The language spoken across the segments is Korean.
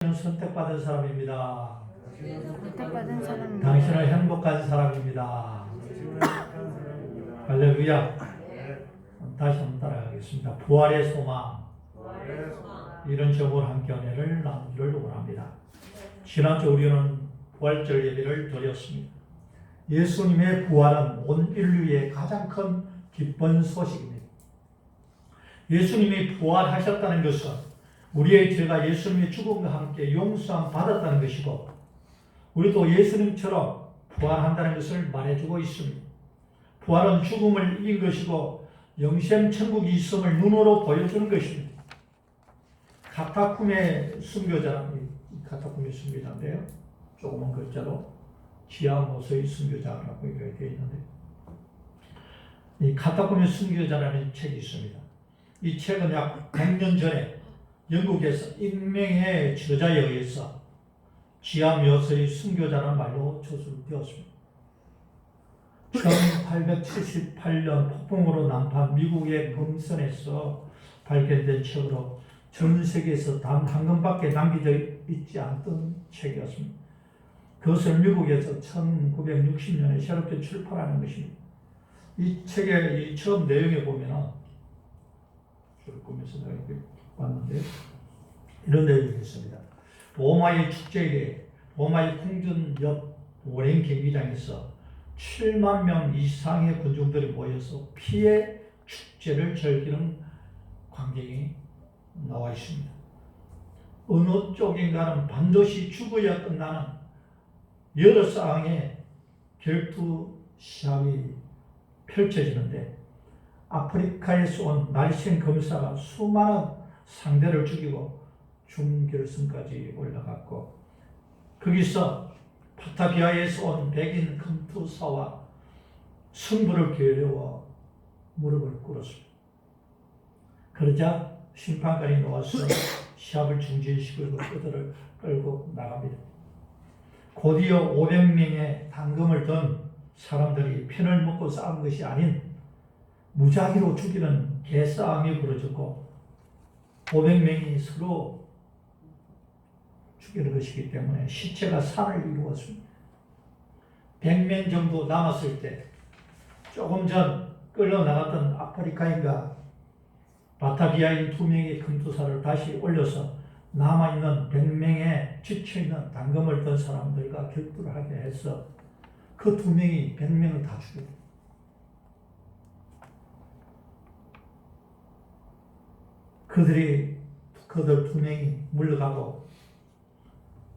선택받은 사람입니다. 선택받은 사람입니다. 당신은 행복한 사람입니다. 할렐루야. 다시 한번 따라가겠습니다. 부활의 소망. 이런 제목으로 함께 은혜를 나누기를 원합니다. 지난주 우리는 부활절 예배를 드렸습니다. 예수님의 부활은 온 인류의 가장 큰 기쁜 소식입니다. 예수님이 부활하셨다는 것은 우리의 죄가 예수님의 죽음과 함께 용서함 받았다는 것이고, 우리도 예수님처럼 부활한다는 것을 말해주고 있습니다. 부활은 죽음을 이긴 것이고 영생 천국이 있음을 눈으로 보여주는 것입니다. 카타콤의 순교자라는 카타콤의 순교자인데요, 조그만 글자로 지하 모서의 순교자라고 이렇게 되어 있는데, 이 카타콤의 순교자라는 책이 있습니다. 이 책은 약 100년 전에 영국에서 익명의 저자에 의해서 지하 묘서의 순교자라는 말로 저술되었습니다. 1878년 폭풍으로 난파한 미국의 금선에서 발견된 책으로 전 세계에서 단 한 권밖에 남겨져 있지 않던 책이었습니다. 그것을 미국에서 1960년에 새롭게 출판하는 것입니다. 이 책의 이 처음 내용에 보면은 줄 꾸면서 내가 이렇게 봤는데 이런 내용이 있습니다. 로마의 축제에 로마의 궁전 옆 오랜 경기장에서 7만 명 이상의 군중들이 모여서 피해 축제를 즐기는 광경이 나와 있습니다. 어느 쪽인가는 반드시 죽어야 끝나는 여러 쌍의 결투 시합이 펼쳐지는데, 아프리카에서 온 날쌘 검사가 수많은 상대를 죽이고 준결승까지 올라갔고, 거기서 파타비아에서 온 백인 검투사와 승부를 겨루어 무릎을 꿇었습니다. 그러자 심판관이 나와서 시합을 중지시키고 그들을 끌고 나갑니다. 곧이어 500명의 당금을 든 사람들이 편을 먹고 싸운 것이 아닌 무작위로 죽이는 개싸움이 벌어졌고, 500명이 서로 죽이는 것이기 때문에 시체가 산을 이루었습니다. 100명 정도 남았을 때 조금 전 끌려나갔던 아프리카인과 바타비아인 2명의 금투사를 다시 올려서 남아있는 100명의 지쳐있는 당금을 든 사람들과 결투를 하게 해서 그 2명이 100명을 다 죽였습니다. 그들 2명이 물러가고,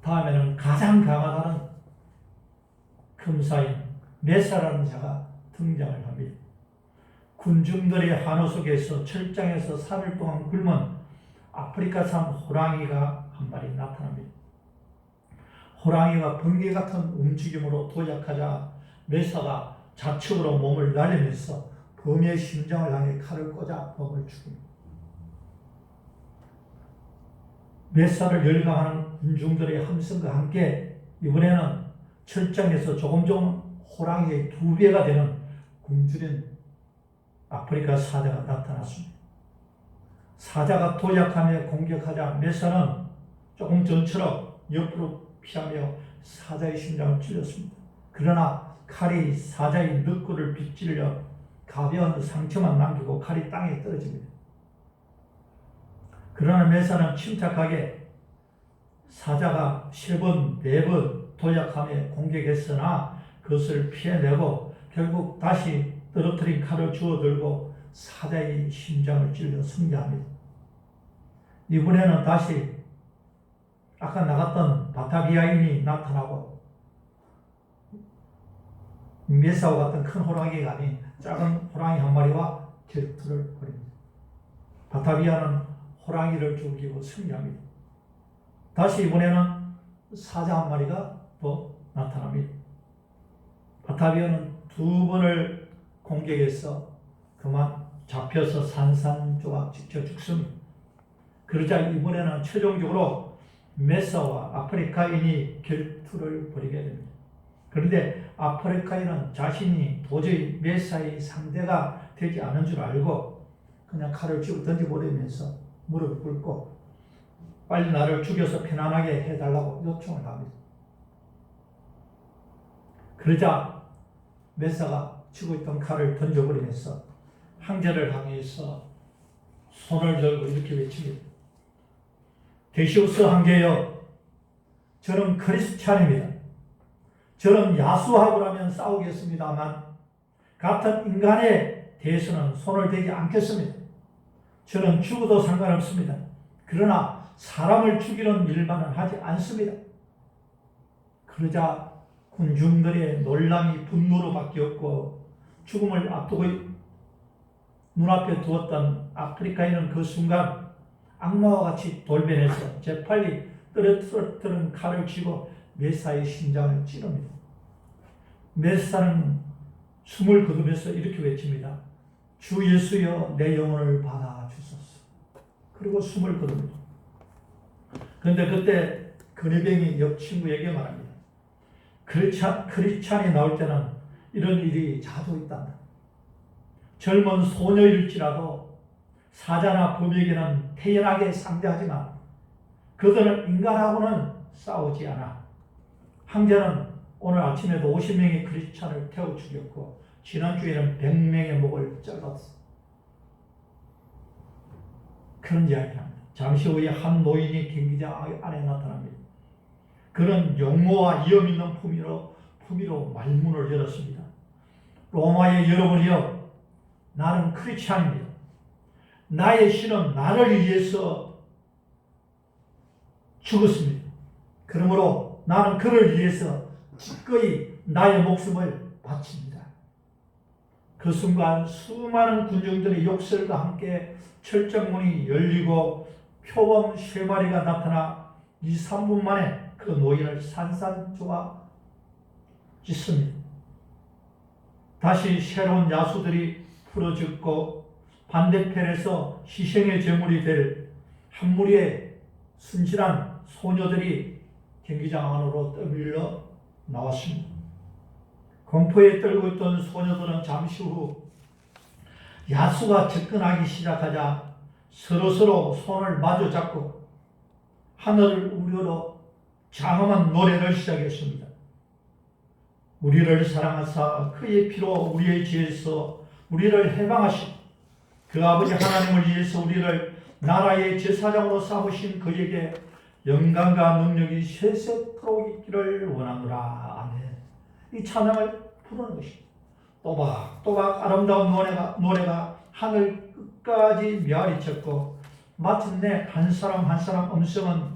다음에는 가장 강하다는 금사인 메사라는 자가 등장을 합니다. 군중들의 환호 속에서 철장에서 3일 동안 굶은 아프리카산 호랑이가 한 마리 나타납니다. 호랑이가 번개 같은 움직임으로 도약하자 메사가 좌측으로 몸을 날리면서 범의 심장을 향해 칼을 꽂아 범을 죽입니다. 메사를 열광하는 군중들의 함성과 함께 이번에는 철장에서 조금 호랑이의 2배가 되는 굶주린 아프리카 사자가 나타났습니다. 사자가 도약하며 공격하자 메사는 조금 전처럼 옆으로 피하며 사자의 심장을 찔렀습니다. 그러나 칼이 사자의 늑구를 빗질러 가벼운 상처만 남기고 칼이 땅에 떨어집니다. 그러나 메사는 침착하게 사자가 3번, 4번 도약하며 공격했으나 그것을 피해내고 결국 다시 떨어뜨린 칼을 주워들고 사자의 심장을 찔러 승리합니다. 이번에는 다시 아까 나갔던 바타비아인이 나타나고 메사와 같은 큰 호랑이가 아닌 작은 호랑이 한 마리와 결투를 벌입니다. 바타비아는 호랑이를 죽이고 승리합니다. 다시 이번에는 사자 한 마리가 또 나타납니다. 바타비아는 2번을 공격해서 그만 잡혀서 산산조각 지쳐 죽습니다. 그러자 이번에는 최종적으로 메사와 아프리카인이 결투를 벌이게 됩니다. 그런데 아프리카인은 자신이 도저히 메사의 상대가 되지 않은 줄 알고 그냥 칼을 쥐고 던져버리면서 무릎을 꿇고 빨리 나를 죽여서 편안하게 해달라고 요청을 합니다. 그러자 메사가 쥐고 있던 칼을 던져버리면서 황제를 향해서 손을 들고 이렇게 외칩니다. 데시우스 황제여, 저는 크리스찬입니다. 저는 야수하고라면 싸우겠습니다만 같은 인간에 대해서는 손을 대지 않겠습니다. 저는 죽어도 상관없습니다. 그러나 사람을 죽이는 일만은 하지 않습니다. 그러자 군중들의 놀람이 분노로 바뀌었고 죽음을 앞두고 눈앞에 두었던 아프리카인은 그 순간 악마와 같이 돌변해서 재빨리 떨어뜨린 칼을 쥐고 메사의 심장을 찌릅니다. 메사는 숨을 거두면서 이렇게 외칩니다. 주 예수여, 내 영혼을 받아주소서. 그리고 숨을 거둡니다. 그런데 그때 근위병이 옆 친구에게 말합니다. 크리스찬이 나올 때는 이런 일이 자주 있단다. 젊은 소녀일지라도 사자나 범에게는 태연하게 상대하지만 그들은 인간하고는 싸우지 않아. 황제는 오늘 아침에도 50명의 크리스찬을 태워 죽였고 지난주에는 100명의 목을 잘랐어. 그런 이야기를 합니다. 잠시 후에 한 노인이 경기장 안에 나타납니다. 그는 용모와 위험 있는 품위로 말문을 열었습니다. 로마의 여러분이여, 나는 크리스찬입니다. 나의 신은 나를 위해서 죽었습니다. 그러므로 나는 그를 위해서 기꺼이 나의 목숨을 바칩니다. 그 순간 수많은 군중들의 욕설과 함께 철장문이 열리고 표범 3마리가 나타나 2, 3분 만에 그 노인을 산산조각 짓습니다. 다시 새로운 야수들이 풀어졌고 반대편에서 희생의 제물이 될 한 무리의 순진한 소녀들이 경기장 안으로 떠밀려 나왔습니다. 공포에 떨고 있던 소녀들은 잠시 후 야수가 접근하기 시작하자 서로서로 손을 마주 잡고 하늘을 우러러 장엄한 노래를 시작했습니다. 우리를 사랑하사 그의 피로 우리의 죄에서 우리를 해방하신 그 아버지 하나님을 위해서 우리를 나라의 제사장으로 삼으신 그에게 영광과 능력이 세세토록 있기를 원하노라. 아멘. 이 찬양을 부르는 것입니다. 또박또박 아름다운 노래가 하늘 끝까지 메아리쳤고 마침내 한 사람 한 사람 음성은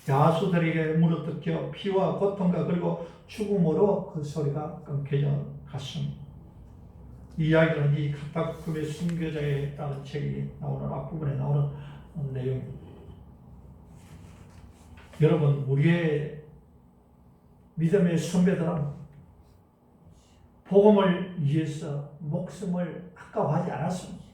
야수들에게 물어뜯겨 피와 고통과 그리고 죽음으로 그 소리가 끊겨져 갔습니다. 이 이야기는 이 카타콤의 순교자에 따른 책이 나오는 앞부분에 나오는 내용입니다. 여러분, 우리의 믿음의 선배들은 복음을 위해서 목숨을 아까워하지 않았습니다.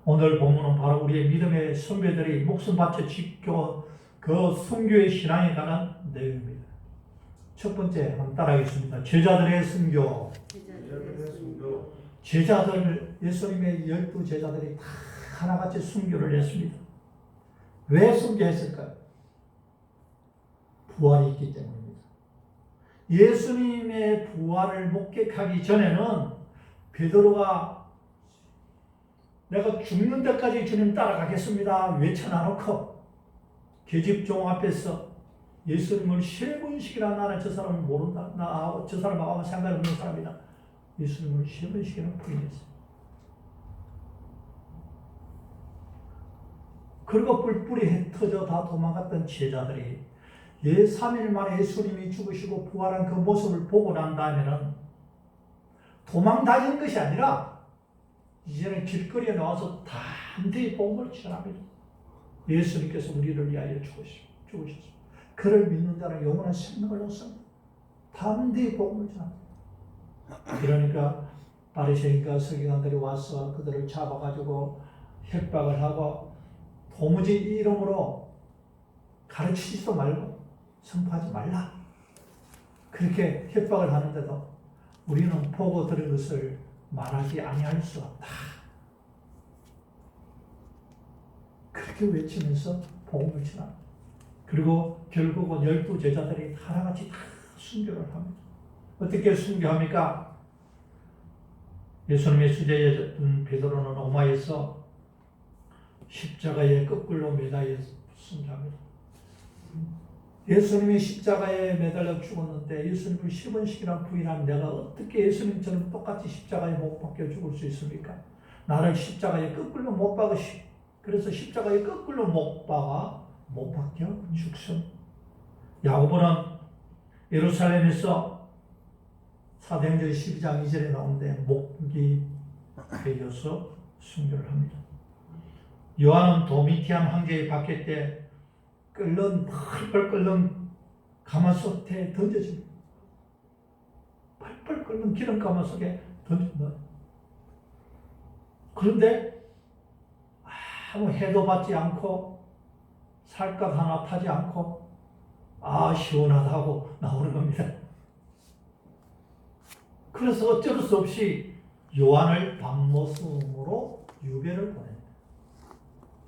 오늘 본문은 바로 우리의 믿음의 선배들이 목숨 바쳐 지켜 그 순교의 신앙에 관한 내용입니다. 첫 번째 한번 따라하겠습니다. 제자들의 순교. 제자들, 예수님의 12제자들이 다 하나같이 순교를 했습니다. 왜 순교했을까요? 부활이 있기 때문입니다. 예수님의 부활을 목격하기 전에는 베드로가 내가 죽는 데까지 주님 따라가겠습니다 외쳐놔놓고 계집종 앞에서 예수님을 3번씩이나 나는 저 사람을 모른다. 저 사람하고 상관없는 사람이다. 예수님을 3번씩이나 부인했어요. 그리고 뿔뿔이 흩어져 다 도망갔던 제자들이 3일 만에 예수님이 죽으시고 부활한 그 모습을 보고 난 다음에는 도망 다닌 것이 아니라 이제는 길거리에 나와서 담대히 복음을 전합니다. 예수님께서 우리를 위하여 죽으셨습니다. 그를 믿는 자는 영원한 생명을 얻습니다. 담대히 복음을 전합니다. 그러니까 바리새인과 서기관들이 와서 그들을 잡아가지고 협박을 하고 도무지 이 이름으로 가르치지도 말고 선포하지 말라. 그렇게 협박을 하는데도 우리는 보고 들은 것을 말하지 아니할 수 없다. 그 외치면서 복음을 전하. 그리고 결국은 12제자들이 하나같이 다 순교를 합니다. 어떻게 순교합니까? 예수님의 수제였던 베드로는 오마에서 십자가에 거꾸로 매달려 순교합니다. 예수님이 십자가에 매달려 죽었는데 예수님을 10번씩이나 부인한 내가 어떻게 예수님처럼 똑같이 십자가에 못 박혀 죽을 수 있습니까? 나를 십자가에 거꾸로 못 박으시. 그래서 십자가에 거꾸로 못 박혀 죽습니다. 야고보는 예루살렘에서 사도행전 12장 2절에 나오는데 목이 베여서 순교를 합니다. 요한은 도미티안 황제의 박해 때 펄펄 끓는 가마솥에 던져집니다. 펄펄 끓는 기름 가마솥에 던집니다. 그런데 아무 해도 받지 않고 살갗 하나 타지 않고 시원하다고 나오는 겁니다. 그래서 어쩔 수 없이 요한을 밤모습으로 유배를 보냅니다.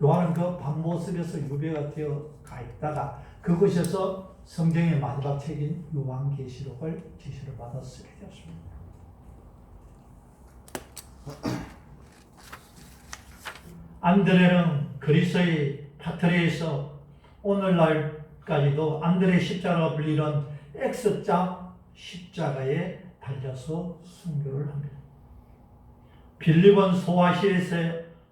요한은 그 밤모습에서 유배가 되어 가 있다가 그곳에서 성경의 마지막 책인 요한계시록을 지시를 받아 쓰게 되었습니다. 안드레는 그리스의 파트리에서 오늘날까지도 안드레 십자가가 불리는 X자 십자가에 달려서 순교를 합니다. 빌립은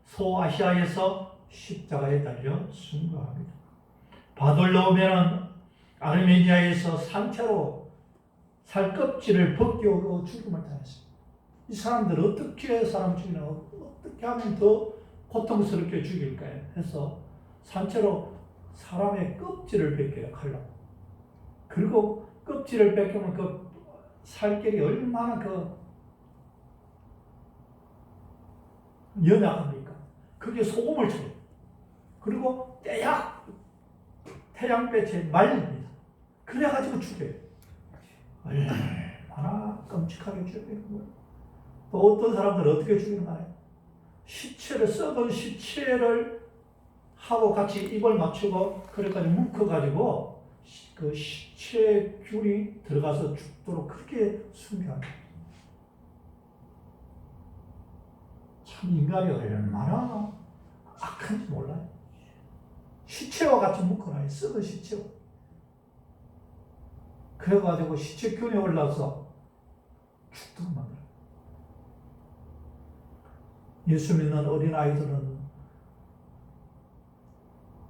소아시아에서 십자가에 달려 순교합니다. 바돌로메는 아르메니아에서 산채로 살껍질을 벗기고 죽음을 당했습니다. 이 사람들 어떻게 사람 죽이나 어떻게 하면 더 고통스럽게 죽일까요? 해서 산채로 사람의 껍질을 벗겨요, 칼로. 그리고 껍질을 벗기면 그 살결이 얼마나 연약합니까? 그게 소금을 쳐요. 그리고 태양볕에 말립니다. 그래가지고 죽여요. 얼마나 끔찍하게 죽이는 거예요. 또 어떤 사람들은 어떻게 죽이나요? 썩은 시체를 하고 같이 입을 맞추고 그래까지 묶어가지고 그 시체 균이 들어가서 죽도록 그렇게 순교합니다. 참 인간이 얼마나 악한지 몰라요. 시체와 같이 묶어놔요. 썩은 시체와. 그래가지고 시체균이 올라서 죽도록 만들어요. 예수 믿는 어린아이들은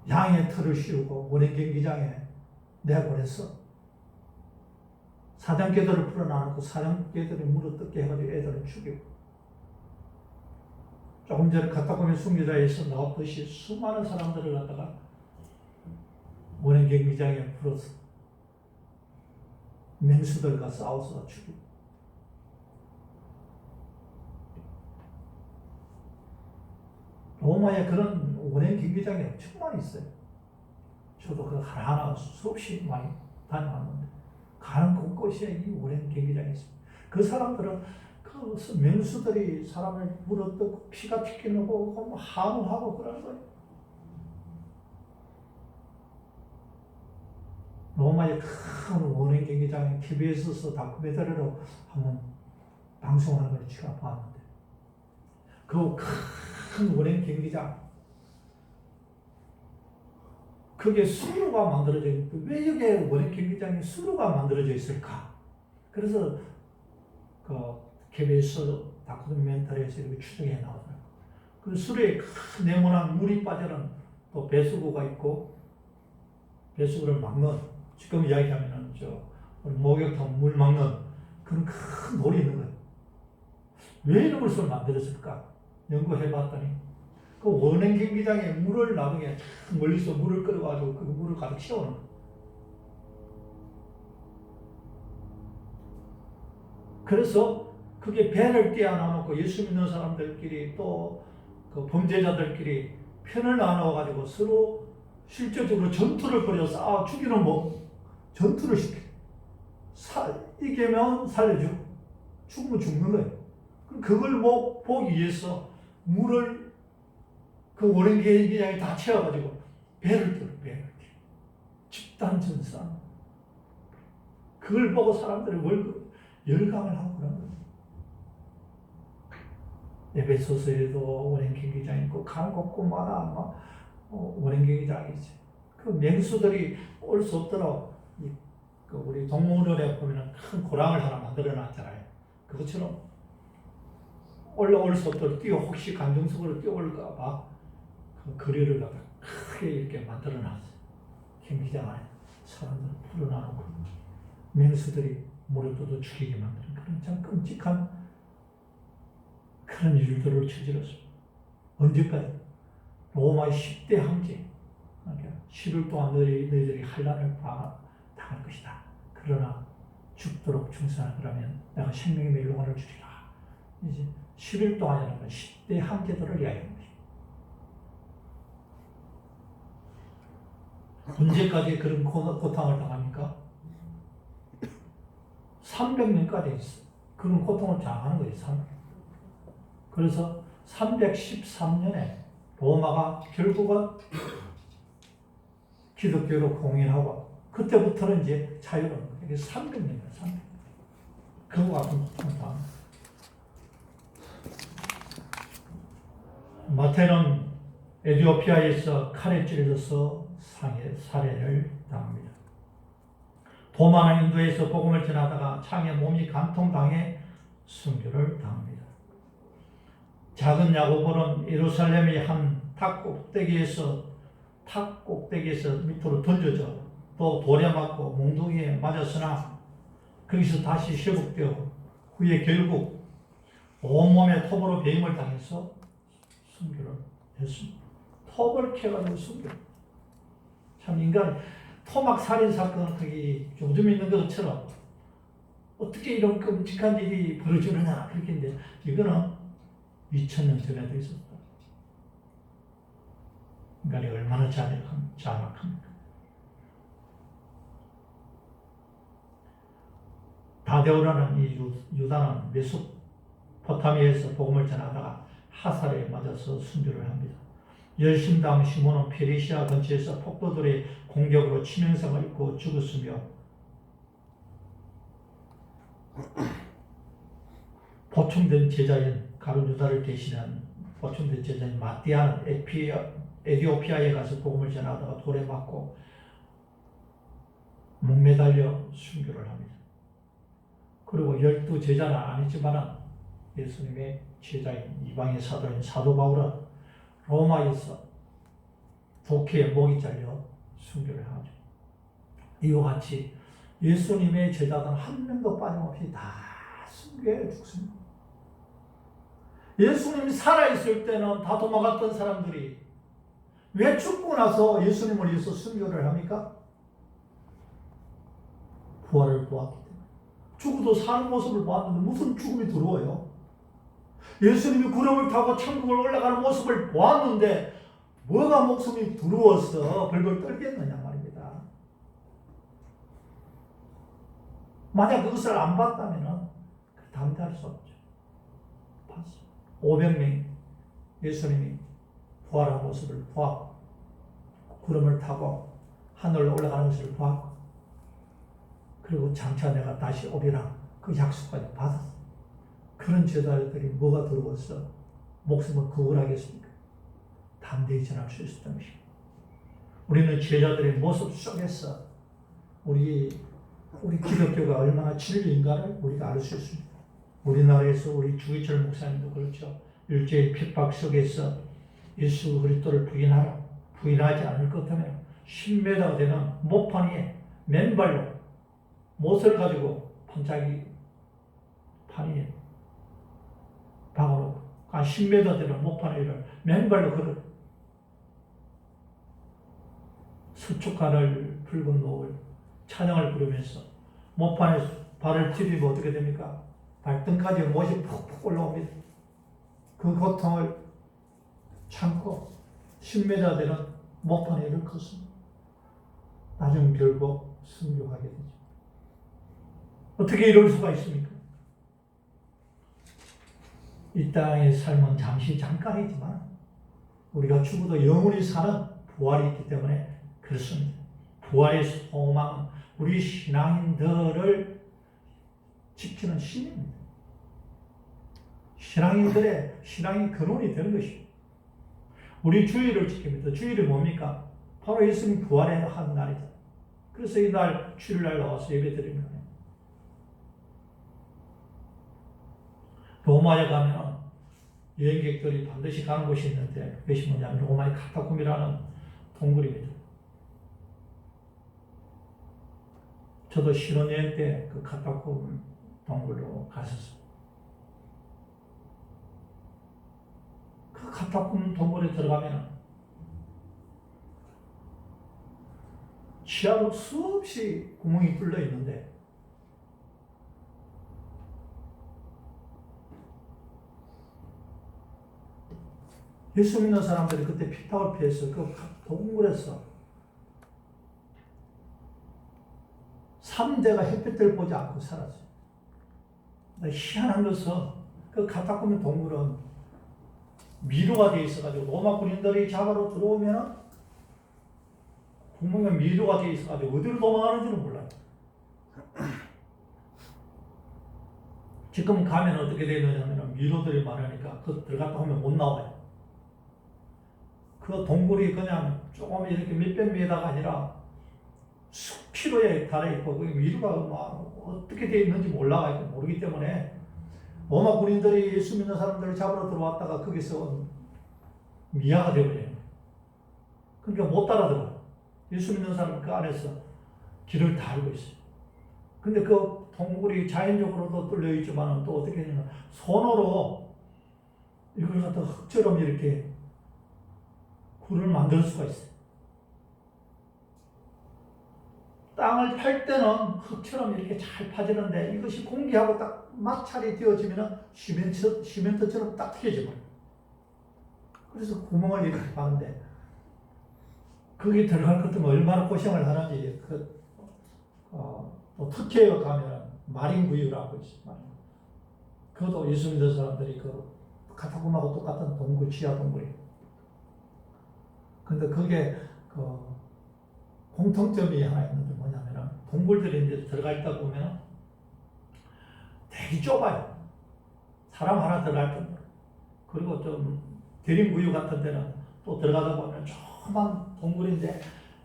양의 털을 씌우고 원행 경기장에 내보내서 사냥개들을 풀어놔놓고 사냥개들이 물어뜯게 해가지고 애들을 죽이고, 조금 전에 갔다 보면 순교자에서 나왔듯이 수많은 사람들을 갖다가 원행 경기장에 풀어서 맹수들과 싸워서 죽이고, 로마에 그런 원행 경기장이 엄청 많이 있어요. 저도 그 하나하나 수없이 많이 다녀왔는데 가는 곳곳에 이 원행 경기장이 있습니다. 그 사람들은 그 맹수들이 사람을 물어뜯고 피가 튀기고 한우하고 그러는 거예요. 로마의 큰 원행 경기장에 TBS에서 다큐멘터리로 한번 방송하는 걸 제가 봤는데, 그 큰 원행 경기장, 그게 수로가 만들어져 있는데 왜 여기에 원행 경기장에 수로가 만들어져 있을까? 그래서 그 KBS 다큐멘터리에서 이렇게 추정해 나오더라고요. 그 수로에 큰 네모난 물이 빠져는 또 배수구가 있고, 배수구를 막는, 지금 이야기하면은 목욕탕 물 막는 그런 큰 돌이 있는 거예요. 왜 이런 것을 만들었을까? 연구해봤더니 그 원행 경기장에 물을 나중에 멀리서 물을 끌어가지고 그 물을 가득 채우는 거예요. 그래서 그게 배를 떼어나놓고 예수 믿는 사람들끼리 또 그 범죄자들끼리 편을 나눠가지고 서로 실질적으로 전투를 벌여서 죽이는 전투를 시켜. 이기면 살려주고 죽으면 죽는 거예요. 그걸 보기 위해서 물을 그 오랜 경기장이 다 채워가지고 배를 들어, 배를. 집단 전산. 그걸 보고 사람들이 열광을 하고 그런 거예요. 에베소서에도 오랜 경기장 있고 간 곳곳마다 막 오랜 경기장이지. 그 맹수들이 올 수 없도록 그 우리 동물원에 보면은 큰 고랑을 하나 만들어 놨잖아요. 그것처럼 올라올 수 없도록 혹시 감정석으로 뛰어올까 봐 그 거리를 갖다 크게 이렇게 만들어 놨어요. 경기장 안에 사람들 풀어놔놓고 맹수들이 물을 떠도 죽이게 만드는 그런 참 끔찍한 그런 일들을 저질렀습니다. 언제까지? 로마의 10대 황제. 그러니까 10일 동안 너희들이 환난을 당할 것이다. 그러나 죽도록 충성하라면 내가 생명의 멸류관을 주리라. 이제 10일 동안이라는 건 10대 황제들을 이야기하는 것입니다. 언제까지 그런 고통을 당합니까? 300년까지 그런 고통을 당하는 거예요. 그래서 313년에 로마가 결국은 기독교로 공인하고 그때부터는 이제 자유로운 거예요. 이게 300년이에요. 300년. 그와 같은 고통을 당합니다. 마태는 에티오피아에서 칼에 찔려서 살해를 당합니다. 도마는 인도에서 복음을 전하다가 창에 몸이 간통당해 순교를 당합니다. 작은 야고보는 예루살렘의 한 탑 꼭대기에서 밑으로 던져져 또 돌에 맞고 몽둥이에 맞았으나 거기서 다시 회복되어 후에 결국 온몸에 톱으로 배임을 당해서 순교를 했습니다. 톱을 캐가지고 순교. 참 인간 토막 살인 사건은 거기 요즘 있는 것처럼 어떻게 이런 끔찍한 일이 벌어지느냐 그렇게 했는데 이거는 2000년 전에도 있었다. 인간이 얼마나 잔악합니까? 다데오라는 이 유다는 메소포타미아에서 복음을 전하다가 하살에 맞아서 순교를 합니다. 열심당 시몬은 페르시아 근처에서 폭도들의 공격으로 치명상을 입고 죽었으며 보충된 제자인 가룟 유다를 대신한 보충된 제자인 마띠아는 에티오피아에 가서 복음을 전하다가 돌에 맞고 목매달려 순교를 합니다. 그리고 12제자는 아니지만 예수님의 제자인 이방의 사도인 사도 바울은 로마에서 독해에 목이 잘려 순교를 하죠. 이와 같이 예수님의 제자들은 한 명도 빠짐없이 다 순교해 죽습니다. 예수님이 살아있을 때는 다 도망갔던 사람들이 왜 죽고 나서 예수님을 위해서 순교를 합니까? 부활을 보았기 때문에. 죽어도 사는 모습을 보았는데 무슨 죽음이 들어와요? 예수님이 구름을 타고 천국을 올라가는 모습을 보았는데 뭐가 목숨이 두려워서 벌벌 떨겠느냐 말입니다. 만약 그것을 안 봤다면 담대할 수 없죠. 봤어. 500명이 예수님이 부활한 모습을 보았고 구름을 타고 하늘로 올라가는 모습을 보았고 그리고 장차 내가 다시 오리라 그 약속까지 받았어. 그런 제자들이 뭐가 두려워서 목숨을 구걸하겠습니까? 담대히 전할 수 있었던 것입니다. 우리는 제자들의 모습 속에서 우리 기독교가 얼마나 진리인가를 우리가 알 수 있습니다. 우리나라에서 우리 주기철 목사님도 그렇죠. 일제의 핍박 속에서 예수 그리스도를 부인하지 않을 것 같으면 10m 되는 모판 위에 맨발로 못을 가지고 판자기 판 위에 박아놓고 한 10m 되는 모판 위를 맨발로 걸어 서축간을 붉은 노을 찬양을 부르면서 모판에 발을 디디면 어떻게 됩니까? 발등까지 못이 푹푹 올라옵니다. 그 고통을 참고 10m 되는 모판 위를 걷습니다. 나중 결국 순교하게 되죠. 어떻게 이럴 수가 있습니까? 이 땅의 삶은 잠깐이지만 우리가 죽어도 영원히 사는 부활이 있기 때문에 그렇습니다. 부활의 소망은 우리 신앙인들을 지키는 신입니다. 신앙인들의 신앙이 근원이 되는 것입니다. 우리 주일을 지킵니다. 주일이 뭡니까? 바로 예수님 부활의 한 날이다. 그래서 이날 주일날 나와서 예배드리는 거예요. 로마에 가면 여행객들이 반드시 가는 곳이 있는데 그것이 뭐냐면 로마의 카타콤이라는 동굴입니다. 저도 신혼여행 때 그 카타콤 동굴로 갔었어요. 그 카타콤 동굴에 들어가면 지하로 수없이 구멍이 뚫려 있는데 예수 믿는 사람들이 그때 피탁을 피해서 그 동굴에서 3대가 햇빛을 보지 않고 살았어요. 희한한 것은 그 카타콤 동굴은 미로가 되어 있어가지고 로마 군인들이 잡아로 들어오면 구멍에 미로가 되어 있어가지고 어디로 도망가는지는 몰라요. 지금 가면 어떻게 되느냐면 미로들이 많으니까 그 들어갔다 오면 못 나와요. 그 동굴이 그냥 조금 이렇게 몇백 미터가 아니라 숲피로에 달해 있고 그 미로가 막 어떻게 되어 있는지 모르기 때문에 로마 군인들이 예수 믿는 사람들을 잡으러 들어왔다가 거기서 미아가 되어버려요. 그러니까 못 따라 들어와요. 예수 믿는 사람 그 안에서 길을 다 알고 있어요. 근데 그 동굴이 자연적으로도 뚫려 있지만 또 어떻게 되냐면 손으로 이걸 갖다 흙처럼 이렇게 굴을 만들 수가 있어요. 땅을 팔 때는 흙처럼 이렇게 잘 파지는데 이것이 공기하고 딱 마찰이 되어지면 시멘트처럼 딱 튀어져 버려요. 그래서 구멍을 이렇게 파는데 거기 들어갈 것 때문에 얼마나 고생을 하는지 또 터키에 가면 마린구유라고 있어요. 그것도 예수 믿는 사람들이 그 카타콤하고 똑같은 동굴, 지하 동굴이에요. 근데 그게 그 공통점이 하나 있는데 뭐냐면 동굴들이 이제 들어가 있다 보면 되게 좁아요. 사람 하나 들어갈 정도. 그리고 좀 대림구유 같은 데는 또 들어가다 보면 조그만 동굴인데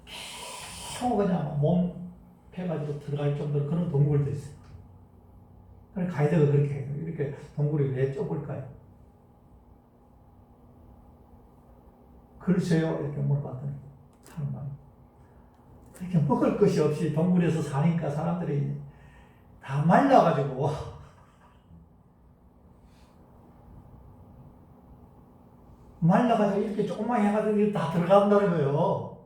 계속 그냥 몸 패가지고 들어갈 정도로 그런 동굴도 있어요. 그래서 가이드가 그렇게 해요. 이렇게 동굴이 왜 좁을까요? 글쎄요, 이렇게 물어봤더니 하는 말이 이렇게 먹을 것이 없이 동굴에서 사니까 사람들이 다 말라가지고 이렇게 조금만 해가지고 다 들어간다는 거예요.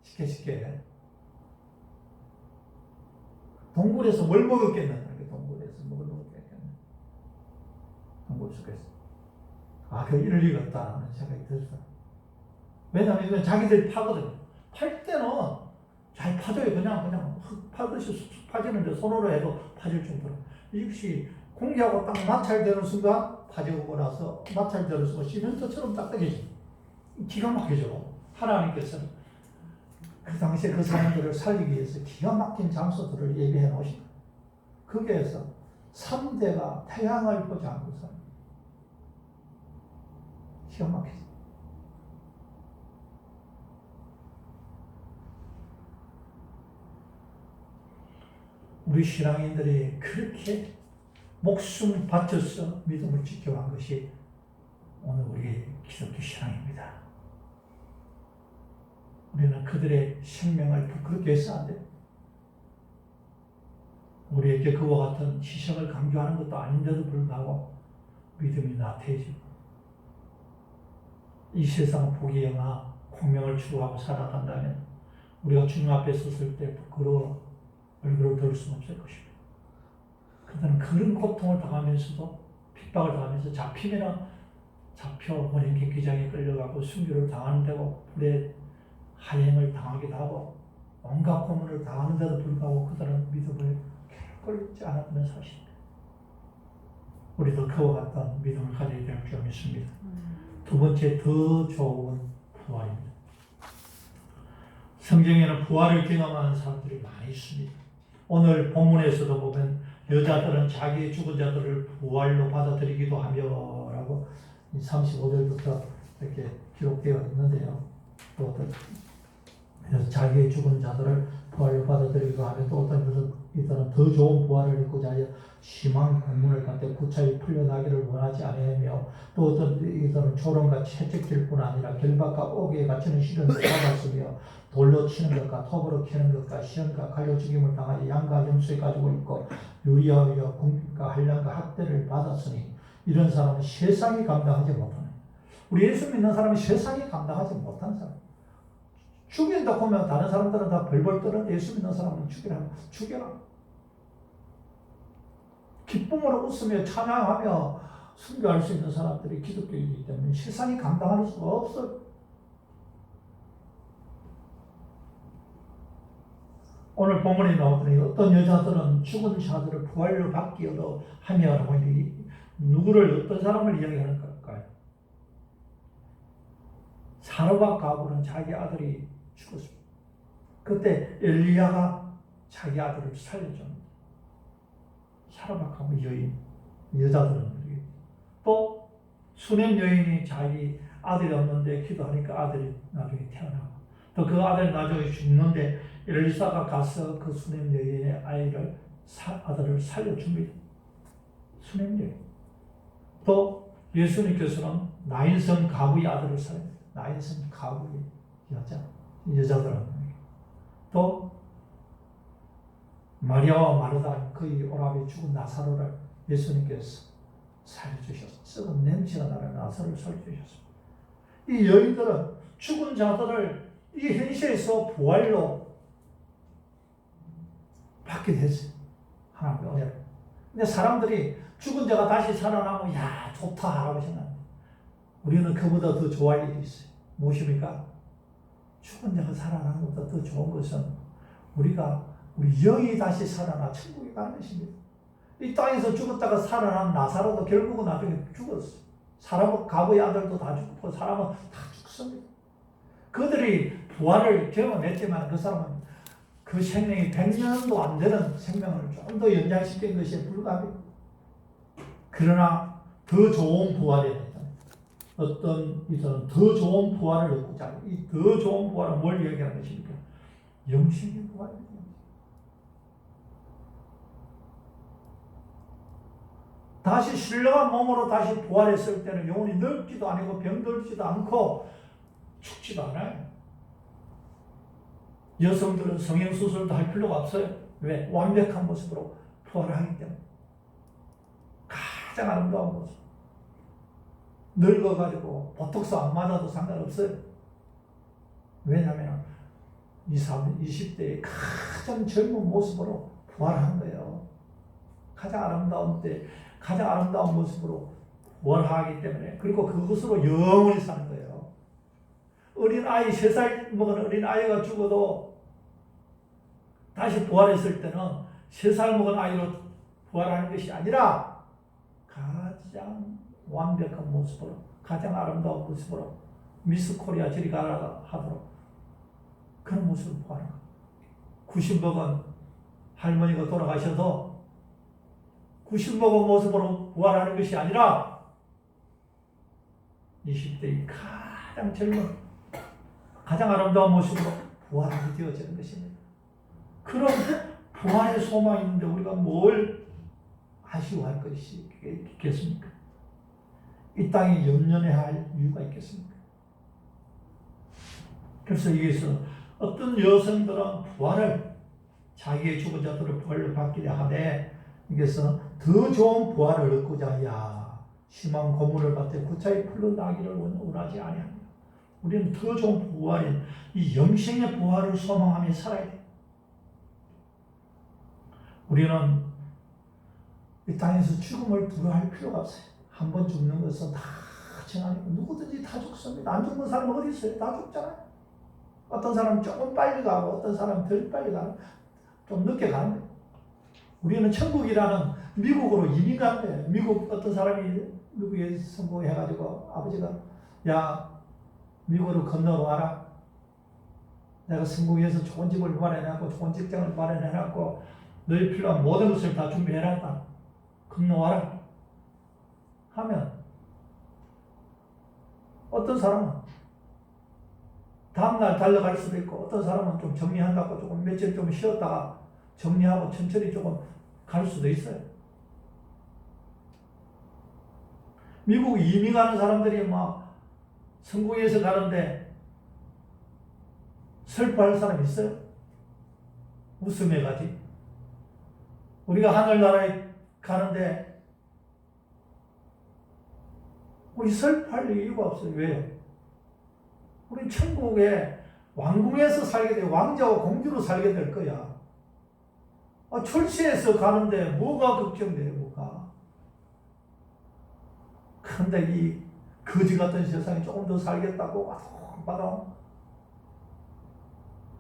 쉽게. 동굴에서 뭘 먹었겠나? 동굴에서 뭘 먹었겠나? 동굴 속에서. 그 일리가 없다는 생각이 들었어요. 왜냐하면 이건 자기들이 파거든요. 팔 때는 잘 파져요. 그냥 흙 파듯이 쑥쑥 파지는데 손으로 해도 파질 정도로. 이것이 공기하고 딱 마찰되는 순간 파지고 나서 마찰되는 순간 시멘트처럼 딱딱해져. 기가 막히죠. 하나님께서는 그 당시에 그 사람들을 살리기 위해서 기가 막힌 장소들을 예비해 놓으신 거예요. 거기에서 3대가 태양을 보지 않고 삽니다. 기가 막히죠. 우리 신앙인들이 그렇게 목숨 바쳐서 믿음을 지켜간 것이 오늘 우리 기독교 신앙입니다. 우리는 그들의 생명을 부끄럽게 해서 안 돼요. 우리에게 그와 같은 희생을 강조하는 것도 아닌데도 불구하고 믿음이 나태해지고 이 세상 복이 영화 공명을 추구하고 살아간다면 우리가 주님 앞에 섰을 때 부끄러워 얼굴을 들 수는 없을 것입니다. 그들은 그런 고통을 당하면서도 핍박을 당하면서 잡혀 원인 객기장에 끌려가고 순교를 당하는 데고 불에 하행을 당하기도 하고 온갖 고문을 당하는데도 불구하고 그들은 믿음을 꼴지 않았다는 사실입니다. 우리도 그와 같은 믿음을 가져야 될 줄 믿습니다. 두 번째, 더 좋은 부활입니다. 성경에는 부활을 경험하는 사람들이 많이 있습니다. 오늘 본문에서도 보면 여자들은 자기의 죽은 자들을 부활로 받아들이기도 하며라고 35절부터 이렇게 기록되어 있는데요. 또 어떤 자기의 죽은 자들을 부활로 받아들이기도 하며 또 어떤 이들은 더 좋은 부활을 얻고자 하여 심한 고문을 받되 구차히 풀려나기를 원하지 아니하며 또 어떤 이들은 조롱과 채찍질 뿐 아니라 결박과 옥에 갇히는 시련을 받았으며 돌로 치는 것과 톱으로 캐는 것과 시험과 갈려 죽임을 당하여 양과 염소에 가지고 있고 유리하여 궁핍과 한량과 학대를 받았으니 이런 사람은 세상이 감당하지 못하는, 우리 예수 믿는 사람은 세상이 감당하지 못하는 사람. 죽인다 보면 다른 사람들은 다 벌벌 떠는 예수 믿는 사람은 죽여라. 기쁨으로 웃으며 찬양하며 순교할 수 있는 사람들이 기독교이기 때문에 세상이 감당할 수가 없어요. 오늘 본문에 나오더니 어떤 여자들은 죽은 자들을 부활로 받기로 하며 누구를 어떤 사람을 이야기하는 걸까요? 사르밧 가부는 자기 아들이 죽었습니다. 그때 엘리야가 자기 아들을 살려줍니다. 사르밧 가부 여인, 여자들은 또 수넴 여인이 자기 아들이 없는데 기도하니까 아들이 나중에 태어나고 또 그 아들이 나중에 죽는데 엘리사가 가서 그 수넴 여인의 아들을 살려줍니다. 수넴 여인. 또 예수님께서는 나인성 가부의 아들을 살립니다. 나인성 가부의 여자들은 또 마리아와 마르다 그의 오라비 죽은 나사로를 예수님께서 살려주셨습니다. 썩은 냄새가 나는 나사로를 살려주셨습니다. 이 여인들은 죽은 자들을 이 현실에서 부활로 받게 됐어요. 하나님의 은혜로. 근데 사람들이 죽은 자가 다시 살아나면 야 좋다 라고 생각합니다. 우리는 그보다 더 좋아할 일이 있어요. 무엇입니까? 죽은 자가 살아나는 것보다 더 좋은 것은 우리 영이 다시 살아나 천국에 가는 것입니다. 이 땅에서 죽었다가 살아난 나사로도 결국은 나중에 죽었어요. 사람 가부의 아들도 다 죽고 사람은 다 죽습니다. 그들이 부활을 경험했지만 그 사람은 그 생명이 100년도 안 되는 생명을 좀 더 연장시킨 것에 불과합니다. 그러나 더 좋은 부활이 있다. 어떤 이들은 더 좋은 부활을 얻고자 이 더 좋은 부활은 뭘 얘기하는 것입니까? 영생의 부활입니다. 다시 신령한 몸으로 다시 부활했을 때는 영혼이 늙지도 아니고 병들지도 않고 죽지도 않아요. 여성들은 성형수술도 할 필요가 없어요. 왜? 완벽한 모습으로 부활하기 때문에. 가장 아름다운 모습. 늙어가지고 보톡스 안 맞아도 상관없어요. 왜냐하면 20대의 가장 젊은 모습으로 부활한 거예요. 가장 아름다운 때, 가장 아름다운 모습으로 부활하기 때문에. 그리고 그것으로 영원히 사는 거예요. 어린아이, 3살 먹은 어린아이가 죽어도 다시 부활했을 때는 3살 먹은 아이로 부활하는 것이 아니라 가장 완벽한 모습으로, 가장 아름다운 모습으로 미스 코리아 저리 가라 하도록 그런 모습을 부활하는 거예요. 90 먹은 할머니가 돌아가셔도 90 먹은 모습으로 부활하는 것이 아니라 20대의 가장 젊은 가장 아름다운 모습으로 부활하게 되어지는 것입니다. 그런 부활의 소망이 있는데 우리가 뭘 아쉬워할 것이 있겠습니까? 이 땅에 염려해야 할 이유가 있겠습니까? 그래서 여기서 어떤 여성들은 부활을 자기의 죽은 자들을 부활로 받기를 하되 여기서 더 좋은 부활을 얻고자 하여 심한 고문을 받되 구차히 풀려나기를 원하지 아니합니다. 우리는 더 좋은 부활인 이 영생의 부활을 소망하며 살아야 돼요. 우리는 이 땅에서 죽음을 두려워할 필요가 없어요. 한 번 죽는 것은 다 정하니까 누구든지 다 죽습니다. 안 죽는 사람은 어디 있어요? 다 죽잖아요. 어떤 사람은 조금 빨리 가고 어떤 사람은 덜 빨리 가고 좀 늦게 가는 거예요. 우리는 천국이라는 미국으로 이민 간 거예요. 미국 어떤 사람이 미국에 성공해가지고 아버지가 야, 미국으로 건너와라. 내가 성공해서 좋은 집을 마련해놨고 좋은 직장을 마련해놨고 너희 필요한 모든 것을 다 준비해놨다. 건너와라. 하면 어떤 사람은 다음날 달려갈 수도 있고 어떤 사람은 좀 정리한다고 조금 며칠 좀 쉬었다가 정리하고 천천히 조금 갈 수도 있어요. 미국 이민 가는 사람들이 막 성공해서 가는데 슬퍼할 사람 있어요? 웃음에 가지. 우리가 하늘나라에 가는데 우리 슬퍼할 이유가 없어요. 왜요? 우리 천국에 왕궁에서 살게 돼 왕자와 공주로 살게 될 거야. 출세해서 가는데 뭐가 걱정돼요? 뭐가? 그런데 이 거지 같은 세상에 조금 더 살겠다고 와서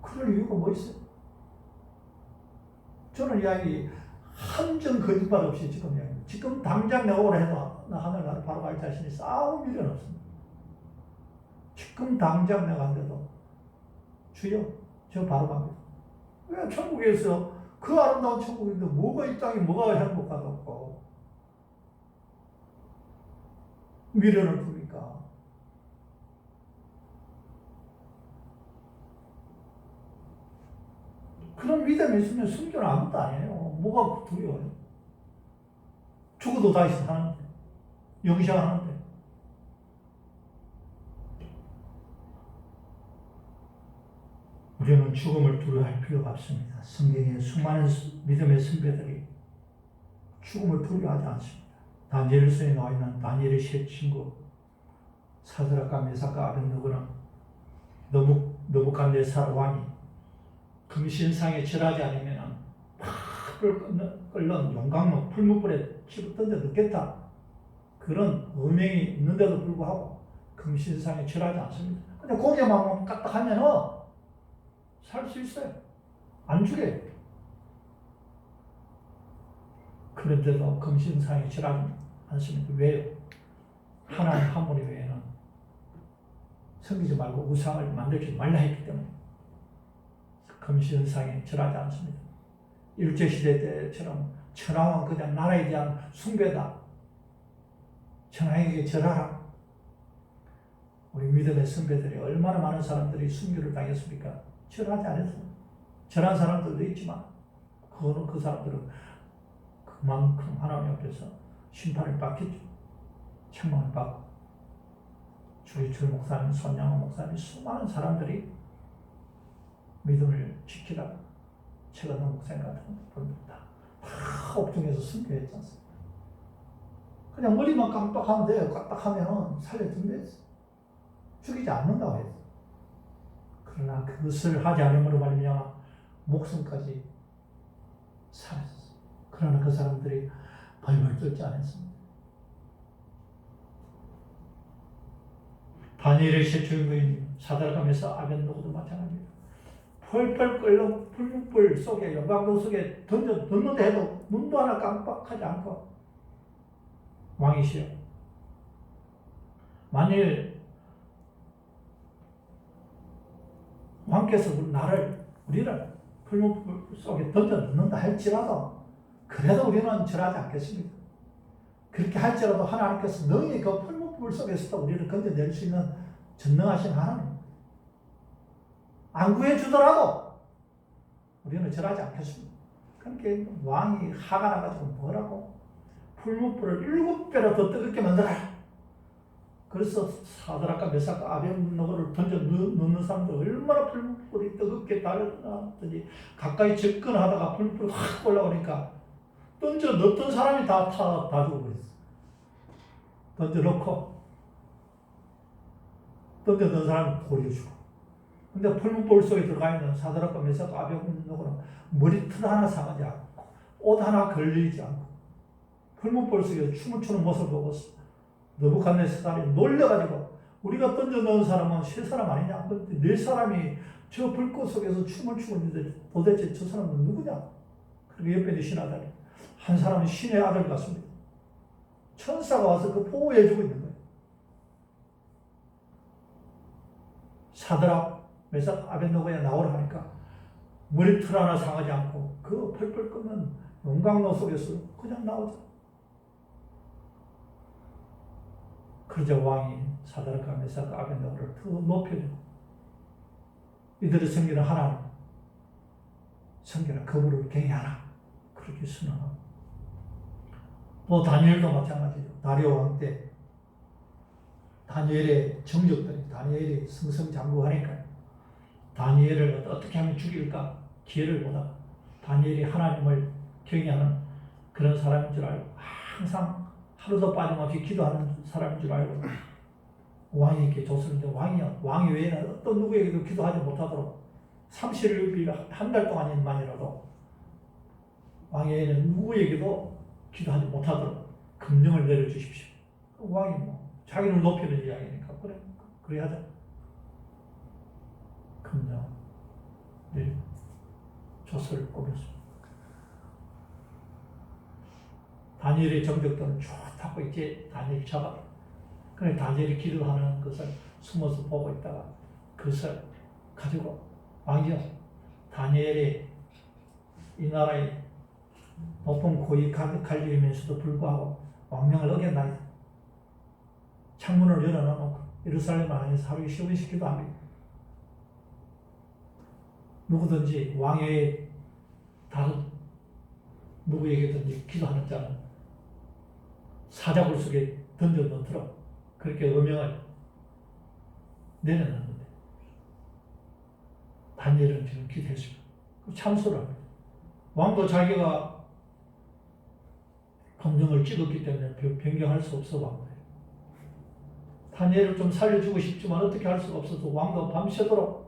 그럴 이유가 뭐 있어요? 저는 이야기 한점 거짓말 없이 지금 당장 내가 오라 해도 나 하늘나라 바로 갈 자신이 싸울 일은 없습니다. 지금 당장 내가 한데도 주여 저 바로 갑니다. 왜 천국에서 그 아름다운 천국인데 뭐가 이 땅에 뭐가 행복하다고 미련을 둡니까? 그런 믿음이 있으면 순교는 아무것도 아니에요. 뭐가 두려워요? 죽어도 다시 사는데 영생하는데 우리는 죽음을 두려워할 필요가 없습니다. 성경의 수많은 믿음의 선배들이 죽음을 두려워하지 않습니다. 다니엘서에 나와 있는 다니엘의 세 친구 사드락과 메삭과 아벳느고는 느부갓네살 왕이 금신상에 절하지 않으면 풀을 끓는 용광로 풀무불에 집어 던져 넣겠다. 그런 어명이 있는데도 불구하고 금신상에 절하지 않습니다. 근데 고개만 까딱하면 살 수 있어요. 안 죽여요. 그런데도 금신상에 절하지 않습니다. 왜요? 하나님 한 분이 외에는 섬기지 말고 우상을 만들지 말라 했기 때문에 금신상에 절하지 않습니다. 일제시대 때처럼 천황은 그냥 나라에 대한 숭배다. 천황에게 절하라. 우리 믿음의 선배들이 얼마나 많은 사람들이 순교를 당했습니까? 절하지 않았습니다. 절한 사람들도 있지만 그 사람들은 그만큼 하나님 앞에서 심판을 받겠죠. 책망을 받고 주의철 목사님, 손양호 목사님 수많은 사람들이 믿음을 지키다가 최근의 목사님 같은 분들 다 옥중에서 순교했지 않습니까? 그냥 머리만 깜빡하면 돼요. 깜빡하면 살려준대. 죽이지 않는다고 했어. 그러나 그것을 하지 않음으로 말미암아 목숨까지 살았어. 그러나 그 사람들이 벌벌 떨지 않았습니다. 다니엘의 세 주인공인 사드락과 아벳느고도 마찬가지입니다. 펄펄 끓는 풀무불 속에 용광로 속에 던져 넣는다 해도 눈도 하나 깜빡하지 않고 왕이시여. 만일 왕께서 우리를 풀무불 속에 던져 넣는다 할지라도 그래도 우리는 절하지 않겠습니다. 그렇게 할지라도 하나님께서 너희 그 풀무불 속에서도 우리를 건져낼 수 있는 전능하신 하나님. 안 구해주더라도 우리는 절하지 않겠습니다. 그러니까 왕이 화가 나가지고 뭐라고? 풀무불을 7배로 더 뜨겁게 만들어라. 그래서 사드락과 메삭과 아벳느고를 던져 넣는 사람들 얼마나 풀무불이 뜨겁게 달았더니 가까이 접근하다가 풀무불이 확 올라오니까 던져 넣었던 사람이 다 죽어버렸어. 던져 넣고 던져 넣은 사람은 도리어 죽어. 근데 풀무불 속에 들어가 있는 사드락과 메삭과 아벳느고는 머리털 하나 상하지 않고 옷 하나 걸리지 않고 풀무불 속에 춤을 추는 모습을 보고 느부갓네살이 놀려가지고 우리가 던져 넣은 사람은 세 사람 아니냐? 그런데 네 사람이 저 불꽃 속에서 춤을 추고 있는데 도대체 저 사람은 누구냐? 그리고 옆에 있는 신하들이 한 사람은 신의 아들 같습니다. 천사가 와서 그 보호해주고 있는 거예요. 사드락, 메삭, 아벤노고에 나오라 하니까 머리털 하나 상하지 않고 그 펄펄 끓는 용광로 속에서 그냥 나오죠. 그러자 왕이 사드락과 메삭, 아벤노고를 더 높여주고 이들의 성기는 하나님, 성기는 거부를 경외하라 그렇게 선언하고 또 다니엘도 마찬가지죠. 다리오 왕 때 다니엘의 정적들이 다니엘이 승승장구하니까 다니엘을 어떻게 하면 죽일까 기회를 보다가 다니엘이 하나님을 경외하는 그런 사람인 줄 알고 항상 하루도 빠짐없이 기도하는 사람인 줄 알고 왕에게 줬었는데 왕이 외에는 어떤 누구에게도 기도하지 못하도록 30일 한 달 동안만이라도 왕 외에는 누구에게도 기도하지 못하도록 금령을 내려주십시오. 왕이 자기를 높이는 이야기니까 그래 하자. 금령 내려 조서를 꾸몄습니다. 다니엘의 정적들은 좋다고 이제 다니엘 잡아. 그래 다니엘이 기도하는 것을 숨어서 보고 있다가 그것을 가지고 왕이요 다니엘이 이 나라의 높은 고위 관리이면서도 불구하고 왕명을 어겼나이다. 창문을 열어놓고 예루살렘 안에서 하루에 10분씩 기도합니다. 누구든지 왕의 다른 누구에게든지 기도하는 자는 사자굴 속에 던져 넣도록 그렇게 어명을 내려놨는데 다니엘은 지금 기도했습니다. 참소를 합니다. 왕도 자기가 검정을 찍었기 때문에 변경할 수 없어 왕도. 다니엘을 좀 살려주고 싶지만 어떻게 할 수가 없어서 왕도 밤새도록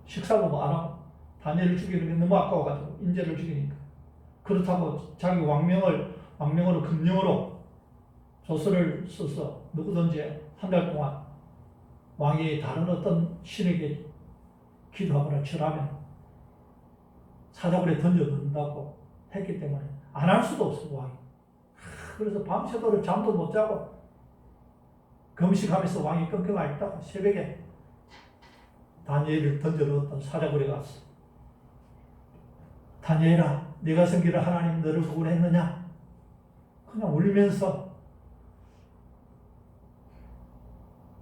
식사도 안 하고 다니엘을 죽이는 게 너무 아까워가지고 인재를 죽이니까 그렇다고 자기 왕명으로 금령으로 조서를 써서 누구든지 한 달 동안 왕이 다른 어떤 신에게 기도하거나 절하면 사자굴에 던져둔다고 했기 때문에 안 할 수도 없어 왕이. 그래서 밤새도록 잠도 못 자고 금식하면서 왕이 끙끙 앓다가 새벽에 다니엘을 던져놓았던 사자굴에 갔어. 다니엘아, 네가 섬기는 하나님 너를 구원했느냐? 그냥 울면서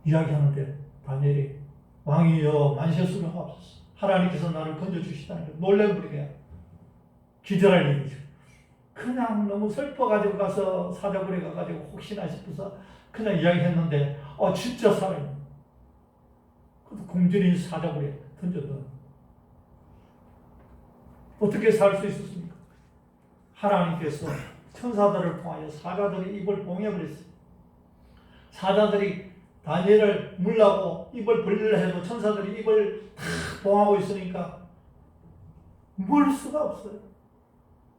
이야기하는데 다니엘이 왕이여 만세수를 하옵소서. 하나님께서 나를 건져주시다니까 놀래버리게 기절할 일이죠. 그냥 너무 슬퍼가지고 가서 사자굴에 가가지고 혹시나 싶어서 그냥 이야기했는데 진짜 살아요. 그래서 공전이 사자굴에 던져도 어떻게 살 수 있었습니까? 하나님께서 천사들을 통하여 사자들의 입을 봉해버렸어요. 사자들이 다니엘을 물라고 입을 벌리려 해도 천사들이 입을 다 봉하고 있으니까 물 수가 없어요.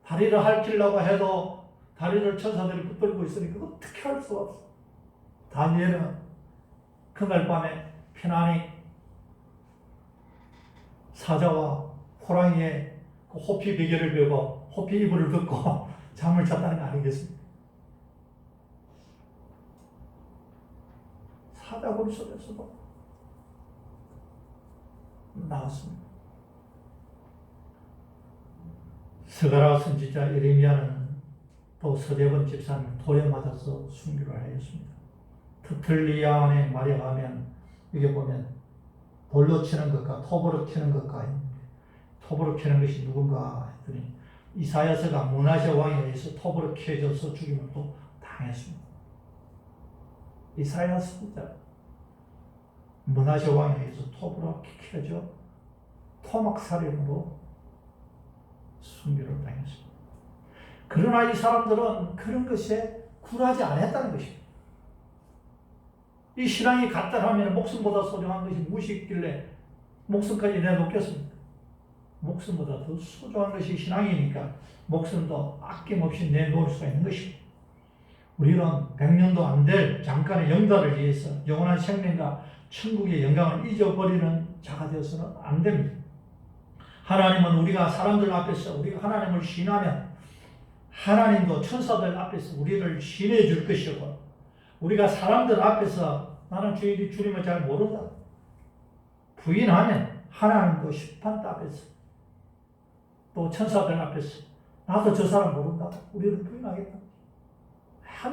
다리를 핥으려고 해도 다리를 천사들이 붙들고 있으니까 어떻게 할 수가 없어. 다니엘은 그날 밤에 편안히 사자와 호랑이의 그 호피 베개를 베고 호피 이불을 덮고 잠을 잤다는 거 아니겠습니까? 사자굴 속에서도 나왔습니다. 스가랴 선지자 예레미야는 또 서대본 집사님 돌에 맞아서 순교를 하였습니다. 트틀리아 안에 마려가면 여기 보면 돌로 치는 것과 톱으로 치는 것과 톱으로 치는 것이 누군가 했더니 이사야서가 므낫세 왕에 의해서 톱으로 캐져서 죽임을 또 당했습니다. 이사야 선지자 므낫세 왕에 의해서 톱으로 캐져 토막살인으로 순교를 당했습니다. 그러나 이 사람들은 그런 것에 굴하지 않았다는 것입니다. 이 신앙이 간단하면 목숨보다 소중한 것이 무엇이 있길래 목숨까지 내놓겠습니까? 목숨보다 더 소중한 것이 신앙이니까 목숨도 아낌없이 내놓을 수가 있는 것입니다. 우리는 100년도 안 될 잠깐의 영달을 위해서 영원한 생명과 천국의 영광을 잊어버리는 자가 되어서는 안 됩니다. 하나님은 우리가 사람들 앞에서 우리가 하나님을 신하면 하나님도 천사들 앞에서 우리를 신해 줄 것이고 우리가 사람들 앞에서 나는 주님을 잘 모른다. 부인하면 하나님도 심판대 앞에서 또 천사들 앞에서 나도 저 사람 모른다. 우리를 부인하겠다.